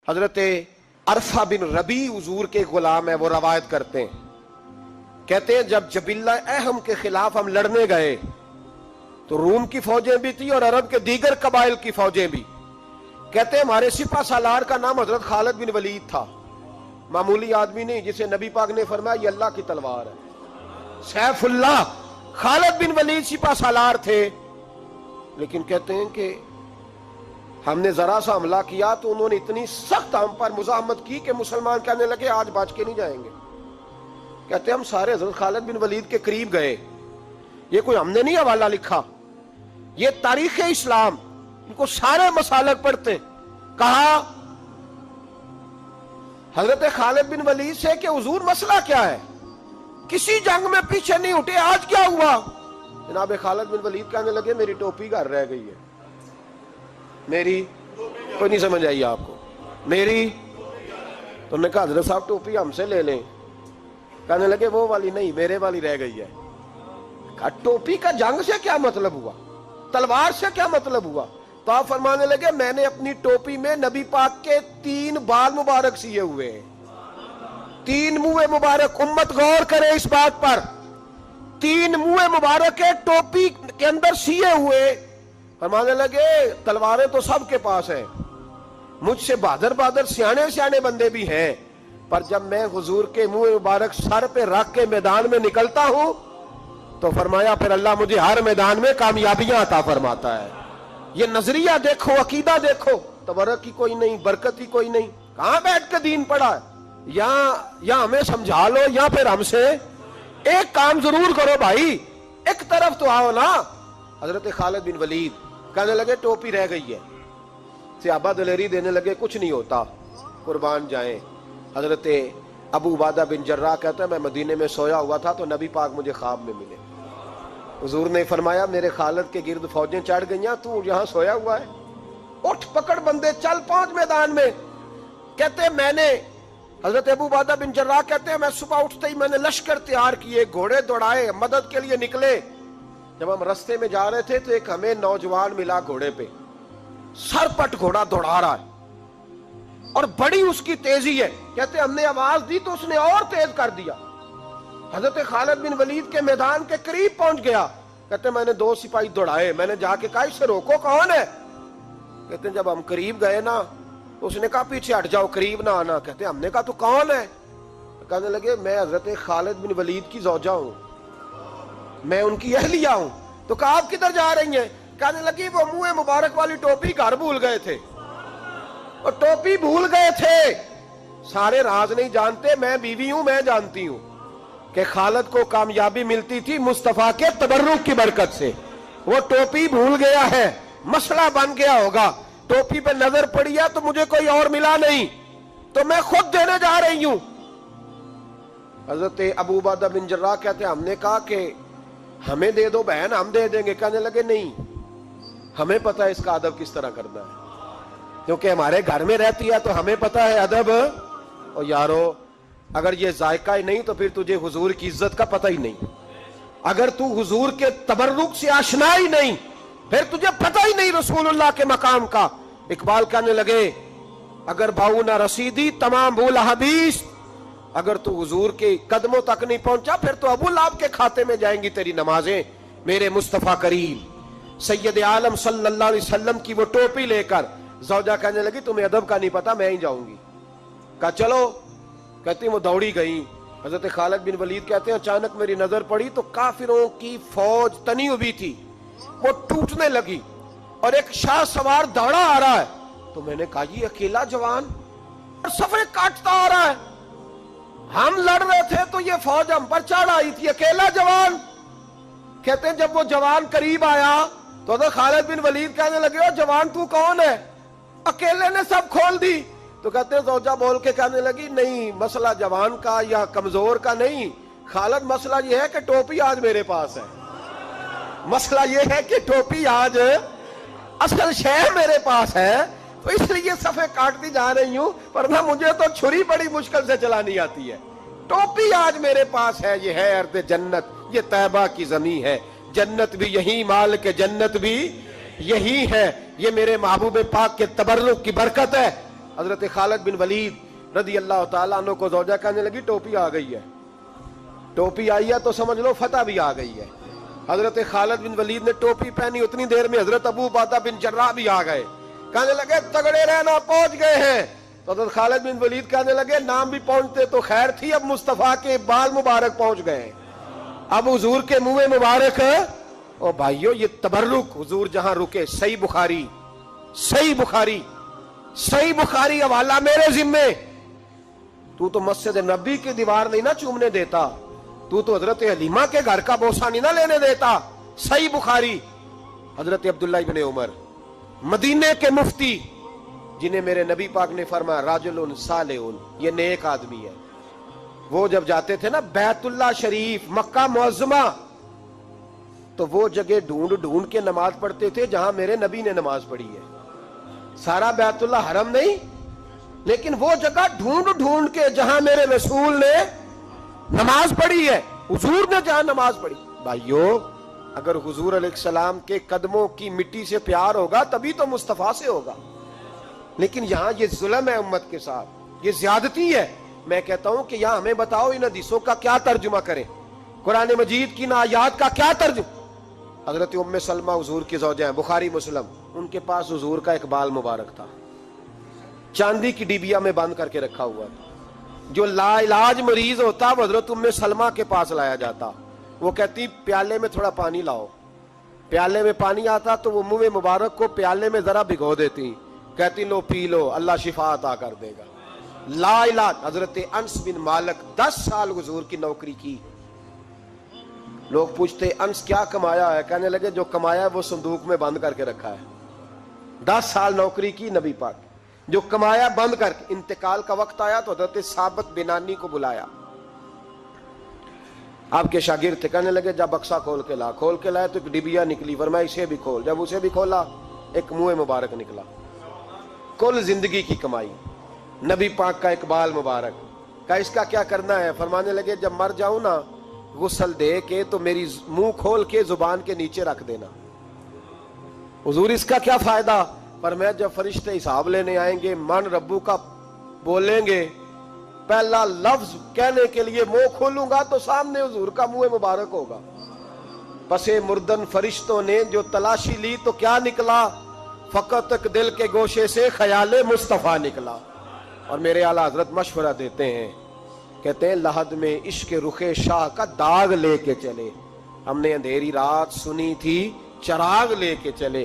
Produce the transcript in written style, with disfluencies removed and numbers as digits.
حضرت عرفہ بن ربی حضور کے غلام ہے، وہ روایت کرتے ہیں، کہتے ہیں جب جبلہ اہم کے خلاف ہم لڑنے گئے تو روم کی فوجیں بھی تھی اور عرب کے دیگر قبائل کی فوجیں بھی. کہتے ہیں ہمارے سپہ سالار کا نام حضرت خالد بن ولید تھا، معمولی آدمی نہیں جسے نبی پاک نے فرمایا یہ اللہ کی تلوار ہے. سیف اللہ خالد بن ولید سپہ سالار تھے، لیکن کہتے ہیں کہ ہم نے ذرا سا حملہ کیا تو انہوں نے اتنی سخت ہم پر مزاحمت کی کہ مسلمان کہنے لگے آج بچ کے نہیں جائیں گے. کہتے ہیں ہم سارے حضرت خالد بن ولید کے قریب گئے. یہ کوئی ہم نے نہیں حوالہ لکھا، یہ تاریخ اسلام، ان کو سارے مسالک پڑھتے. کہا حضرت خالد بن ولید سے کہ حضور مسئلہ کیا ہے، کسی جنگ میں پیچھے نہیں اٹھے، آج کیا ہوا؟ جناب خالد بن ولید کہنے لگے میری ٹوپی گھر رہ گئی ہے. میری کوئی نہیں سمجھ آئی آپ کو؟ میری تو نے کہا حضرت صاحب ٹوپی ہم سے لے لیں. کہنے لگے وہ والی نہیں، میرے والی رہ گئی ہے. کہا ٹوپی کا جنگ سے کیا مطلب ہوا، تلوار سے کیا مطلب ہوا؟ تو آپ فرمانے لگے میں نے اپنی ٹوپی میں نبی پاک کے 3 بال مبارک سیے ہوئے ہیں، 3 منہ مبارک. امت غور کرے اس بات پر، 3 منہ مبارک کے ٹوپی کے اندر سیے ہوئے. فرمانے لگے تلواریں تو سب کے پاس ہیں، مجھ سے بہادر سیانے بندے بھی ہیں، پر جب میں حضور کے منہ مبارک سر پہ رکھ کے میدان میں نکلتا ہوں تو فرمایا پھر اللہ مجھے ہر میدان میں کامیابیاں عطا فرماتا ہے. یہ نظریہ دیکھو، عقیدہ دیکھو، تبرک ہی کوئی نہیں، برکت ہی کوئی نہیں. کہاں بیٹھ کے دین پڑھا ہے؟ یا ہمیں سمجھا لو یا پھر ہم سے ایک کام ضرور کرو بھائی، ایک طرف تو آؤ نا. حضرت خالد بن ولید کہنے لگے ٹوپی رہ گئی ہے. صحابہ دلیری دینے لگے کچھ نہیں ہوتا، قربان جائیں. حضرت ابو عبیدہ بن جراح کہتا ہے میں مدینے میں سویا ہوا تھا تو نبی پاک مجھے خواب میں ملے. حضور نے فرمایا میرے خالد کے گرد فوجیں چڑھ گئیں، تو یہاں سویا ہوا ہے، اٹھ پکڑ بندے چل پہنچ میدان میں. کہتے میں نے حضرت ابو عبیدہ بن جراح کہتے ہیں میں صبح اٹھتے ہی میں نے لشکر تیار کیے، گھوڑے دوڑائے، مدد کے لیے نکلے. جب ہم رستے میں جا رہے تھے تو ایک ہمیں نوجوان ملا گھوڑے پہ، سر پٹ گھوڑا دوڑا رہا ہے اور بڑی اس کی تیزی ہے. کہتے ہم نے آواز دی تو اس نے اور تیز کر دیا. حضرت خالد بن ولید کے میدان کے قریب پہنچ گیا. کہتے میں نے 2 سپاہی دوڑائے، میں نے جا کے کہا اسے روکو، کون ہے؟ کہتے جب ہم قریب گئے نا تو اس نے کہا پیچھے ہٹ جاؤ، قریب نہ آنا. کہتے ہم نے کہا تو کون ہے؟ کہنے لگے میں حضرت خالد بن ولید کی زوجہ ہوں، میں ان کی اہلیہ ہوں. تو کہا آپ کدھر جا رہی ہیں؟ کہنے لگی وہ منہ مبارک والی ٹوپی گھر بھول گئے تھے، اور ٹوپی بھول گئے تھے. سارے راز نہیں جانتے، میں بیوی ہوں، میں جانتی ہوں کہ خالد کو کامیابی ملتی تھی مصطفیٰ کے تبرک کی برکت سے. وہ ٹوپی بھول گیا ہے، مسئلہ بن گیا ہوگا. ٹوپی پہ نظر پڑی ہے تو مجھے کوئی اور ملا نہیں تو میں خود دینے جا رہی ہوں. حضرت ابو عبیدہ بن جراح کہتے ہیں ہم نے کہا کہ ہمیں دے دو بہن، ہم دے دیں گے. کہنے لگے نہیں، ہمیں پتا ہے اس کا ادب کس طرح کرنا ہے، کیونکہ ہمارے گھر میں رہتی ہے تو ہمیں پتا ہے ادب. اور یارو اگر یہ ذائقہ ہی نہیں تو پھر تجھے حضور کی عزت کا پتہ ہی نہیں. اگر تو حضور کے تبرک سے آشنا ہی نہیں پھر تجھے پتہ ہی نہیں رسول اللہ کے مقام کا. اقبال کہنے لگے اگر بھاؤ نہ رسیدی تمام بھول حدیث، اگر تو حضور کے قدموں تک نہیں پہنچا پھر تو ابو لہب کے کھاتے میں جائیں گی تیری نمازیں. میرے مصطفیٰ کریم سید عالم صلی اللہ علیہ وسلم کی وہ ٹوپی لے کر زوجہ کہنے لگی تمہیں ادب کا نہیں پتا، میں ہی جاؤں گی. کہا چلو. کہتی وہ دوڑی گئی. حضرت خالد بن ولید کہتے ہیں اچانک میری نظر پڑی تو کافروں کی فوج تنی ہوئی تھی، وہ ٹوٹنے لگی اور ایک شاہ سوار دوڑا آ رہا ہے. تو میں نے کہا یہ اکیلا جوان صفے کاٹتا آ رہا ہے، ہم لڑ رہے تھے تو یہ فوج ہم پر چڑھ آئی تھی، اکیلا جوان. کہتے ہیں جب وہ جوان قریب آیا تو حضرت خالد بن ولید کہنے لگے او جوان تو کون ہے، اکیلے نے سب کھول دی. تو کہتے ہیں زوجہ بول کے کہنے لگی نہیں مسئلہ جوان کا یا کمزور کا نہیں خالد، مسئلہ یہ ہے کہ ٹوپی آج میرے پاس ہے، مسئلہ یہ ہے کہ ٹوپی آج اصل شے میرے پاس ہے تو اس لیے صفے کاٹتی جا رہی ہوں، ورنہ مجھے تو چھری بڑی مشکل سے چلانی آتی ہے. ٹوپی آج میرے پاس ہے. یہ ہے ارض جنت، یہ طیبہ کی زمین ہے، جنت بھی یہی، مال کے جنت بھی یہی ہے. یہ میرے محبوب پاک کے تبرک کی برکت ہے. حضرت خالد بن ولید رضی اللہ تعالیٰ عنہ کو زوجہ کہنے لگی ٹوپی آ گئی ہے، ٹوپی آئی ہے تو سمجھ لو فتح بھی آ گئی ہے۔ حضرت خالد بن ولید نے ٹوپی پہنی، اتنی دیر میں حضرت ابو عبیدہ بن جراح بھی آ گئے، کہنے لگے تگڑے رہنا، پہنچ گئے ہیں۔ تو حضرت خالد بن ولید کہنے لگے نام بھی پہنچتے تو خیر تھی، اب مصطفیٰ کے بال مبارک پہنچ گئے، اب حضور کے منہ مبارک۔ او بھائیو یہ تبرک حضور جہاں رکے، صحیح بخاری، صحیح بخاری، صحیح بخاری حوالہ میرے ذمے۔ تو مسجد نبی کی دیوار نہیں نہ چومنے دیتا، تو حضرت حلیمہ کے گھر کا بوسہ نہیں نہ لینے دیتا۔ صحیح بخاری۔ حضرت عبداللہ ابن عمر مدینے کے مفتی، جنہیں میرے نبی پاک نے فرمایا راجل صالح، یہ نیک آدمی ہے، وہ جب جاتے تھے نا بیت اللہ شریف مکہ معظمہ، تو وہ جگہ ڈھونڈ ڈھونڈ کے نماز پڑھتے تھے جہاں میرے نبی نے نماز پڑھی ہے۔ سارا بیت اللہ حرم نہیں، لیکن وہ جگہ ڈھونڈ ڈھونڈ کے جہاں میرے رسول نے نماز پڑھی ہے، حضور نے جہاں نماز پڑھی۔ بھائیو اگر حضور علیہ السلام کے قدموں کی مٹی سے پیار ہوگا تبھی تو مصطفیٰ سے ہوگا، لیکن یہاں یہ ظلم ہے امت کے ساتھ، یہ زیادتی ہے۔ میں کہتا ہوں کہ یہاں ہمیں بتاؤ ان حدیثوں کا کیا ترجمہ کریں، قرآن مجید کی ان آیات کا کیا ترجمہ۔ حضرت ام سلمہ حضور کی زوجہ ہیں، بخاری مسلم، ان کے پاس حضور کا ایک بال مبارک تھا، چاندی کی ڈیبیا میں بند کر کے رکھا ہوا تھا۔ جو لا علاج مریض ہوتا وہ حضرت ام سلمہ کے پاس لایا جاتا، وہ کہتی پیالے میں تھوڑا پانی لاؤ، پیالے میں پانی آتا تو وہ منہ مبارک کو پیالے میں ذرا بھگو دیتی، کہتی لو پی لو، اللہ شفا عطا کر دے گا۔ لا علاج۔ حضرت انس بن مالک 10 سال حضور کی نوکری کی، لوگ پوچھتے انس کیا کمایا ہے، کہنے لگے جو کمایا ہے وہ صندوق میں بند کر کے رکھا ہے۔ 10 سال نوکری کی نبی پاک، جو کمایا بند کر کے، انتقال کا وقت آیا تو حضرت ثابت بنانی کو بلایا، آپ کے شاگرد تھے، کہنے لگے جب بکسا کھول کے لا، کھول کے لائے تو ایک ڈبیا نکلی، فرمایا اسے بھی کھول، جب اسے بھی کھولا ایک منہ مبارک نکلا۔ کل زندگی کی کمائی، نبی پاک کا اقبال مبارک، کہا اس کا کیا کرنا ہے، فرمانے لگے جب مر جاؤں نا غسل دے کے تو میری منہ کھول کے زبان کے نیچے رکھ دینا۔ حضور اس کا کیا فائدہ، فرمایا جب فرشتے حساب لینے آئیں گے من ربو کا بولیں گے، پہلا لفظ کہنے کے لیے منہ کھولوں گا تو سامنے حضور کا منہ مبارک ہوگا۔ پسے مردن فرشتوں نے جو تلاشی لی تو کیا نکلا، فقط ایک دل کے گوشے سے خیال مصطفیٰ نکلا۔ اور میرے اعلیٰ حضرت مشورہ دیتے ہیں، کہتے ہیں لحد میں عشق رخ شاہ کا داغ لے کے چلے، ہم نے اندھیری رات سنی تھی چراغ لے کے چلے۔